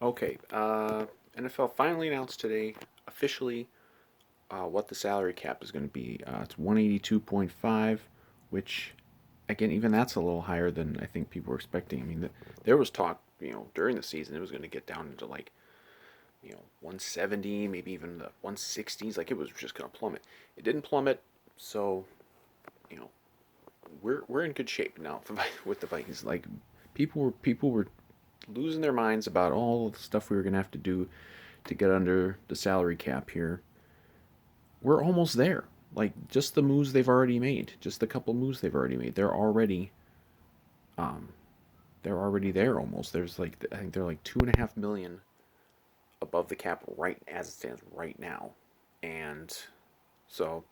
Okay, NFL finally announced today officially what the salary cap is going to be. It's 182.5, which again, even that's a little higher than I think people were expecting. I mean, there was talk, during the season it was going to get down into like, 170, maybe even the 160s. Like it was just going to plummet. It didn't plummet, so you know we're in good shape now with the Vikings. Like people were losing their minds about all the stuff we were going to have to do to get under the salary cap here. We're almost there. Like just the moves they've already made, just the couple moves they've already made, um, they're already there almost. There's like I think they're like 2.5 million above the cap right as it stands right now, and so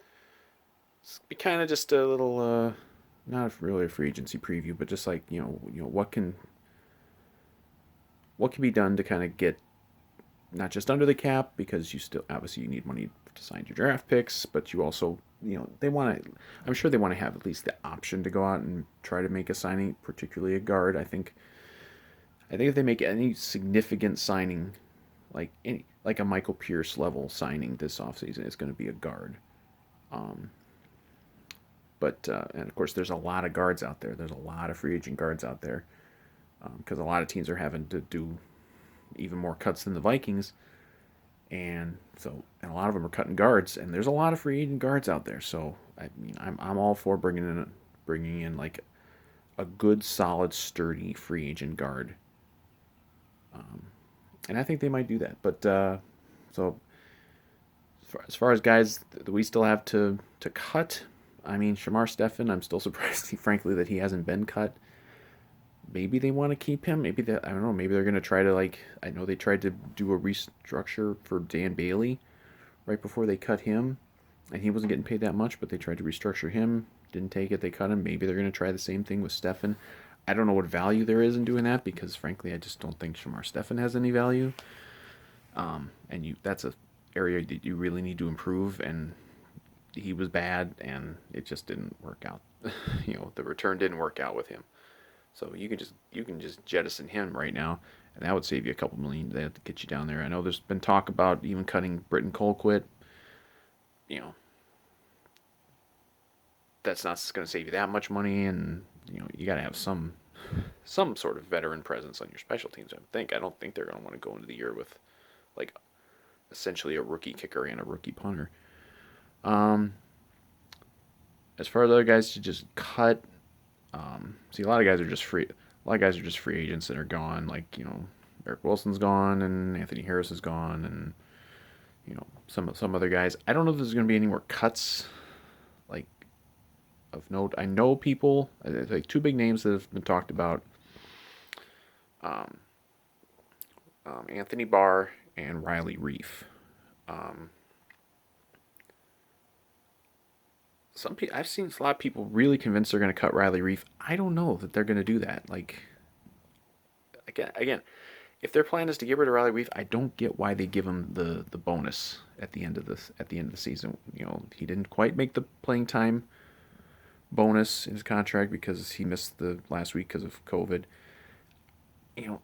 it's kind of just a little not really a free agency preview, but just like what can be done to kind of get not just under the cap because you still obviously you need money to sign your draft picks, but you also they want to. I'm sure they want to have at least the option to go out and try to make a signing, particularly a guard. I think if they make any significant signing, like a Michael Pierce level signing this offseason, it's going to be a guard. Um, but and of course, there's a lot of guards out there. There's a lot of free agent guards out there because a lot of teams are having to do even more cuts than the Vikings. And a lot of them are cutting guards, and there's a lot of free agent guards out there. So I mean, I'm all for bringing in like a good, solid, sturdy free agent guard, um, and I think they might do that. But so as far as guys that we still have to cut, I mean, Shamar Stephen, I'm still surprised, frankly, that he hasn't been cut. Maybe they want to keep him. Maybe that I don't know. Maybe they're gonna try to like I know they tried to do a restructure for Dan Bailey right before they cut him, and he wasn't getting paid that much, but they tried to restructure him. Didn't take it. They cut him. Maybe they're gonna try the same thing with Stefan. I don't know what value there is in doing that because frankly, I just don't think Shamar Stefan has any value. And that's a area that you really need to improve. And he was bad, and it just didn't work out. The return didn't work out with him. So you can just jettison him right now, and that would save you a couple million. They have to get you down there. I know there's been talk about even cutting Britton Colquitt. You know that's not going to save you that much money, and you got to have some sort of veteran presence on your special teams. I don't think they're going to want to go into the year with like essentially a rookie kicker and a rookie punter. Um, as far as other guys to just cut, see a lot of guys are just free. A lot of guys are just free agents that are gone. Like Eric Wilson's gone and Anthony Harris is gone, and some other guys. I don't know if there's going to be any more cuts like of note. I know people like two big names that have been talked about: um, Anthony Barr and Riley Reef. Um, I've seen a lot of people really convinced they're going to cut Riley Reef. I don't know that they're going to do that. Like again, if their plan is to get rid of Riley Reef, I don't get why they give him the bonus at the end of the season. He didn't quite make the playing time bonus in his contract because he missed the last week because of COVID. You know,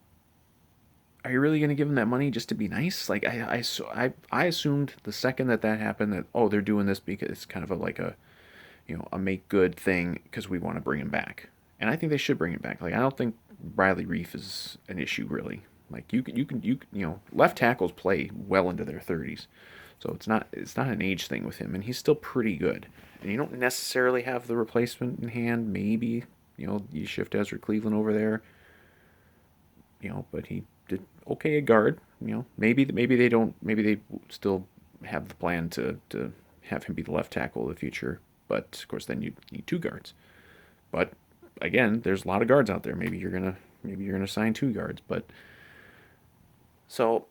are you really going to give him that money just to be nice? Like I assumed the second that happened that they're doing this because it's kind of like a make good thing because we want to bring him back, and I think they should bring him back. Like I don't think Riley Reef is an issue really. Like left tackles play well into their 30s, so it's not an age thing with him, and he's still pretty good. And you don't necessarily have the replacement in hand. Maybe you shift Ezra Cleveland over there, but he did okay at guard. Maybe they don't. Maybe they still have the plan to have him be the left tackle of the future. But of course, then you need two guards. But again, there's a lot of guards out there. Maybe you're gonna sign two guards. But so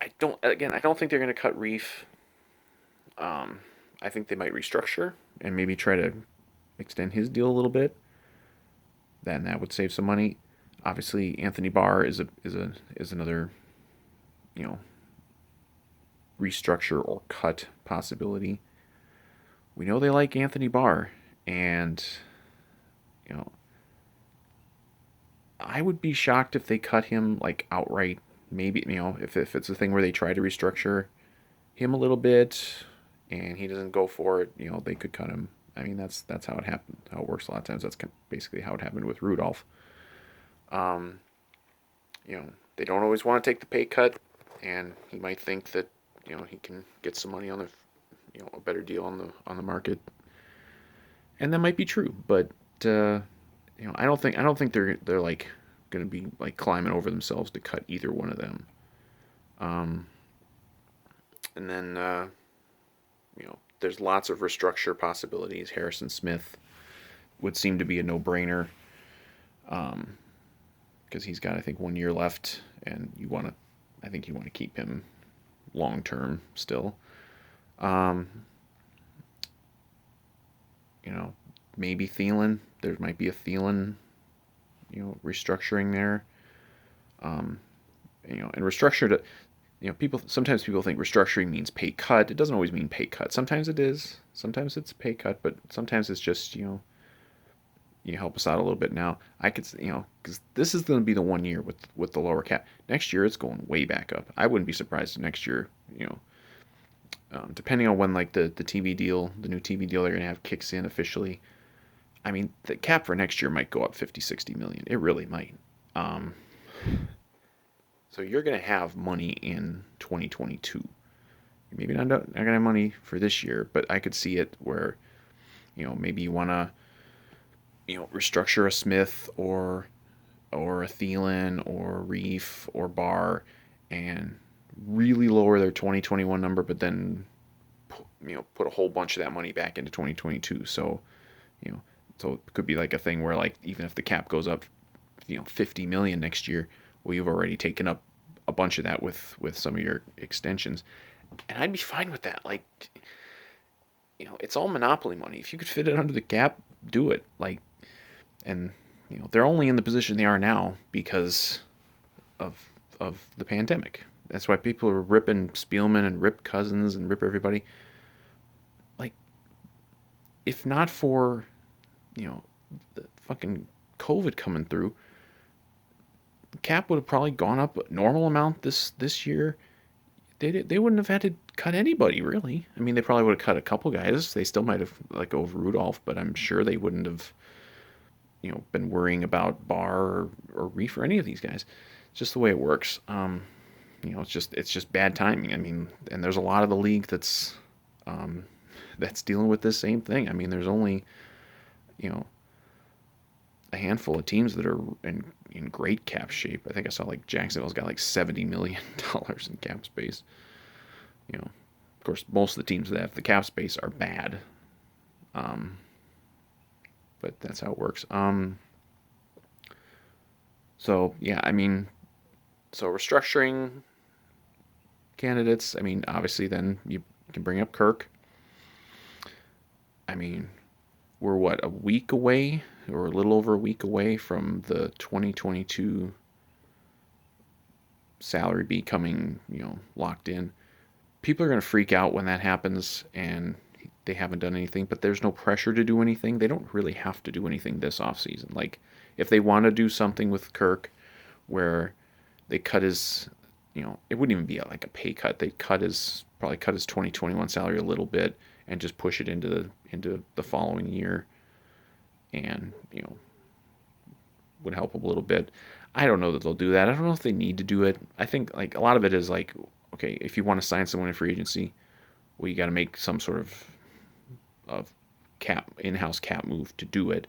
I don't think they're gonna cut Reef. I think they might restructure and maybe try to extend his deal a little bit. Then that would save some money. Obviously, Anthony Barr is another you know restructure or cut possibility. We know they like Anthony Barr, and you know I would be shocked if they cut him like outright maybe if it's a thing where they try to restructure him a little bit and he doesn't go for it, they could cut him. I mean, that's how it happened. How it works a lot of times. That's basically how it happened with Rudolph. Um, they don't always want to take the pay cut, and he might think that he can get some money on the a better deal on the market, and that might be true. But I don't think they're like going to be like climbing over themselves to cut either one of them. Um, and then there's lots of restructure possibilities. Harrison Smith would seem to be a no-brainer um, because he's got I think 1 year left, and I think you want to keep him long term still. Um, you know, maybe Thielen. There might be a Thielen, restructuring there. Um, and restructured. People think restructuring means pay cut. It doesn't always mean pay cut. Sometimes it is. Sometimes it's pay cut, but sometimes it's just you help us out a little bit now. I could because this is going to be the 1 year with the lower cap. Next year it's going way back up. I wouldn't be surprised if next year depending on when like the TV deal, the new TV deal they're going to have kicks in officially. I mean, the cap for next year might go up 50, 60 million. It really might. Um, so you're going to have money in 2022. Maybe not going to have money for this year, but I could see it where, maybe you want to, restructure a Smith or a Thielen or Reef or Barr and really lower their 2021 number, but then put a whole bunch of that money back into 2022. You know, so it could be like a thing where like even if the cap goes up, 50 million next year, well you've already taken up a bunch of that with some of your extensions, and I'd be fine with that. Like, it's all monopoly money. If you could fit it under the cap, do it. Like, and they're only in the position they are now because of the pandemic. That's why people are ripping Spielman and rip Cousins and rip everybody. Like, if not for the fucking COVID coming through, the cap would have probably gone up a normal amount this year. They wouldn't have had to cut anybody really. I mean, they probably would have cut a couple guys. They still might have like over Rudolph, but I'm sure they wouldn't have been worrying about Barr or Reef or any of these guys. It's just the way it works. It's just bad timing. I mean, and there's a lot of the league um, that's dealing with this same thing. I mean, there's only you know a handful of teams that are in great cap shape. I think I saw like Jacksonville's got like $70 million in cap space. Of course, most of the teams that have the cap space are bad. Um, but that's how it works. So yeah, I mean, so restructuring candidates. I mean, obviously, then you can bring up Kirk. I mean, we're what, a week away or a little over a week away from the 2022 salary becoming locked in. People are going to freak out when that happens and they haven't done anything, but there's no pressure to do anything. They don't really have to do anything this offseason. Like, if they want to do something with Kirk where they cut his, it wouldn't even be like a pay cut. They probably cut his 2021 salary a little bit and just push it into the following year, and would help them a little bit. I don't know that they'll do that. I don't know if they need to do it. I think like a lot of it is like, okay, if you want to sign someone in free agency, well, you got to make some sort of cap in-house cap move to do it.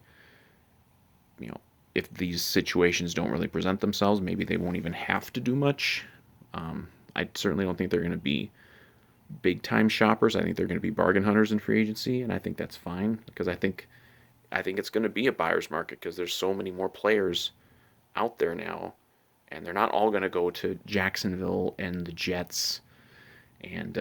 You know, if these situations don't really present themselves, maybe they won't even have to do much. I certainly don't think they're going to be big time shoppers. I think they're going to be bargain hunters in free agency, and I think that's fine because I think it's going to be a buyer's market because there's so many more players out there now, and they're not all going to go to Jacksonville and the Jets and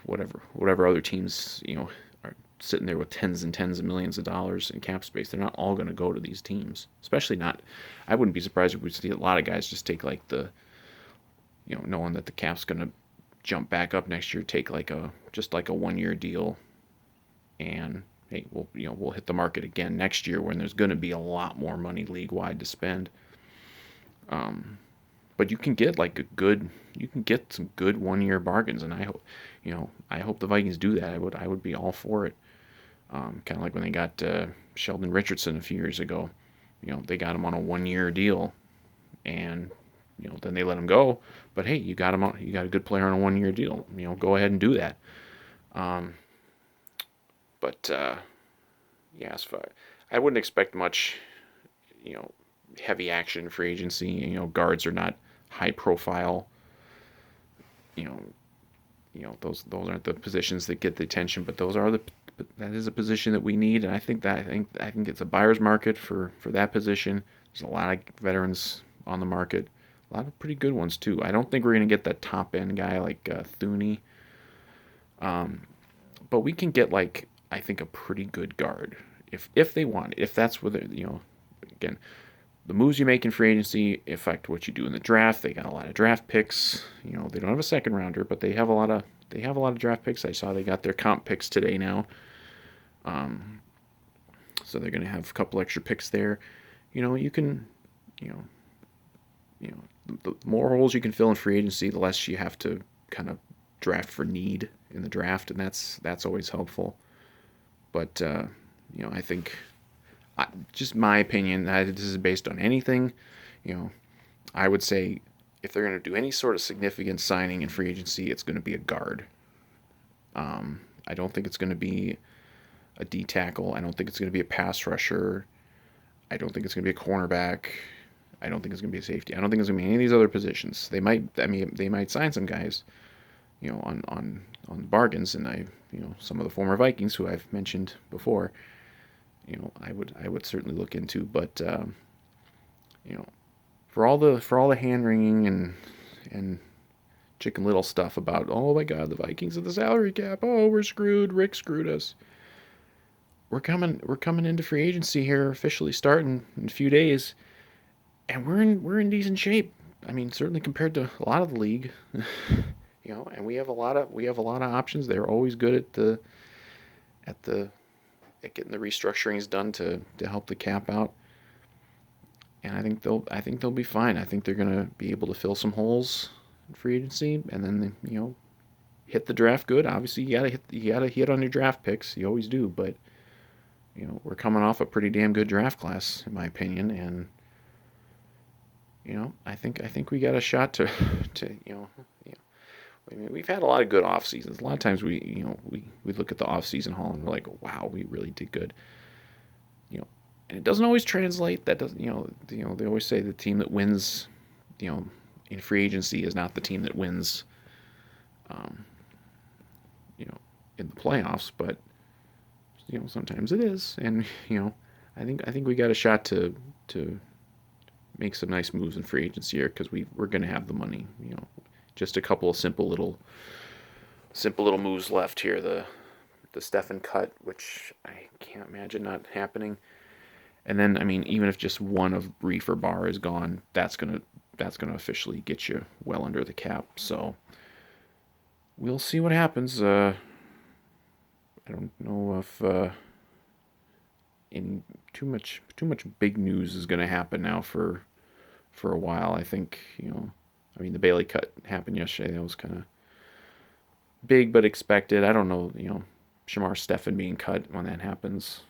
whatever other teams are sitting there with tens and tens of millions of dollars in cap space. They're not all going to go to these teams, especially not. I wouldn't be surprised if we see a lot of guys just take like knowing that the cap's going to jump back up next year, take like a 1 year deal, and hey, we'll hit the market again next year when there's going to be a lot more money league wide to spend. Um, but you can get like a good, you can get some good 1 year bargains, and I hope, I hope the Vikings do that. I would be all for it. Kind of like when they got Sheldon Richardson a few years ago. They got him on a 1 year deal, and then they let him go. But hey, you got him on, you got a good player on a 1 year deal. Go ahead and do that. Um, but yeah, I wouldn't expect much. You know, Heavy action free agency. Guards are not high profile. You know, those aren't the positions that get the attention, but that is a position that we need, and I think it's a buyer's market for that position. There's a lot of veterans on the market, a lot of pretty good ones too. I don't think we're gonna get that top end guy like Thuney, but we can get like I think a pretty good guard if they want it. If that's what again, the moves you make in free agency affect what you do in the draft. They got a lot of draft picks. They don't have a second rounder, but they have a lot of draft picks. I saw they got their comp picks today now. Um, so they're going to have a couple extra picks there. You can, you know, the more holes you can fill in free agency, the less you have to kind of draft for need in the draft, and that's always helpful. But I think just my opinion. This is based on anything. You know, I would say if they're going to do any sort of significant signing in free agency, it's going to be a guard. I don't think it's going to be a D tackle. I don't think it's going to be a pass rusher. I don't think it's going to be a cornerback. I don't think it's going to be a safety. I don't think it's going to be any of these other positions. They might. I mean, they might sign some guys, on bargains, and some of the former Vikings who I've mentioned before. I would certainly look into, but you know, for all the hand wringing and Chicken Little stuff about, oh my God, the Vikings of the salary cap. Oh, we're screwed. Rick screwed us. We're coming into free agency here, officially starting in a few days, and we're in decent shape. I mean, certainly compared to a lot of the league, and we have a lot of options. They're always good at the at getting the restructurings done to help the cap out. And I think they'll be fine. I think they're gonna be able to fill some holes in free agency, and then hit the draft good. Obviously, you gotta hit on your draft picks. You always do, but we're coming off a pretty damn good draft class, in my opinion, and I think we got a shot to. I mean, we've had a lot of good off seasons. A lot of times we look at the off season haul and we're like, wow, we really did good. And it doesn't always translate. That doesn't they always say the team that wins, in free agency is not the team that wins, um, you know, in the playoffs. But sometimes it is, and I think we got a shot to make some nice moves in free agency here because we're going to have the money. Just a couple of simple little moves left here. The Stefan cut, which I can't imagine not happening. And then, I mean, even if just one of Reefer Bar is gone, that's gonna officially get you well under the cap. So we'll see what happens. I don't know if any too much big news is gonna happen now for a while. I think I mean, the Bailey cut happened yesterday. That was kind of big but expected. I don't know, Shamar Stefan being cut when that happens.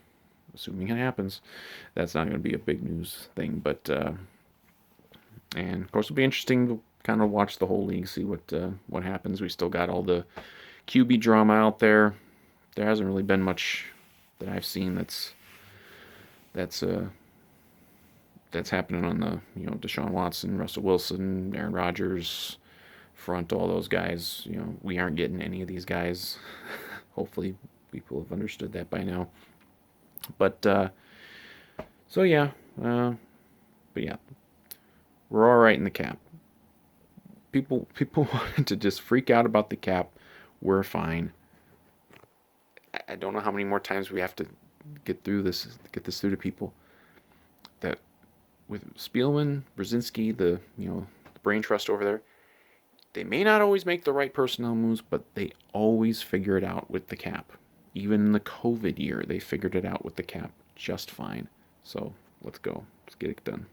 Assuming it happens, that's not going to be a big news thing. But and of course, it'll be interesting to kind of watch the whole league, see what happens. We still got all the QB drama out there. There hasn't really been much that I've seen that's that's happening on the Deshaun Watson, Russell Wilson, Aaron Rodgers front. All those guys. We aren't getting any of these guys. Hopefully, people have understood that by now. But so yeah, but yeah, we're all right in the cap. People wanted to just freak out about the cap. We're fine. I don't know how many more times we have to get this through to people. That with Spielman, Brzezinski, the brain trust over there, they may not always make the right personnel moves, but they always figure it out with the cap. Even in the COVID year, they figured it out with the cap just fine. So let's go. Let's get it done.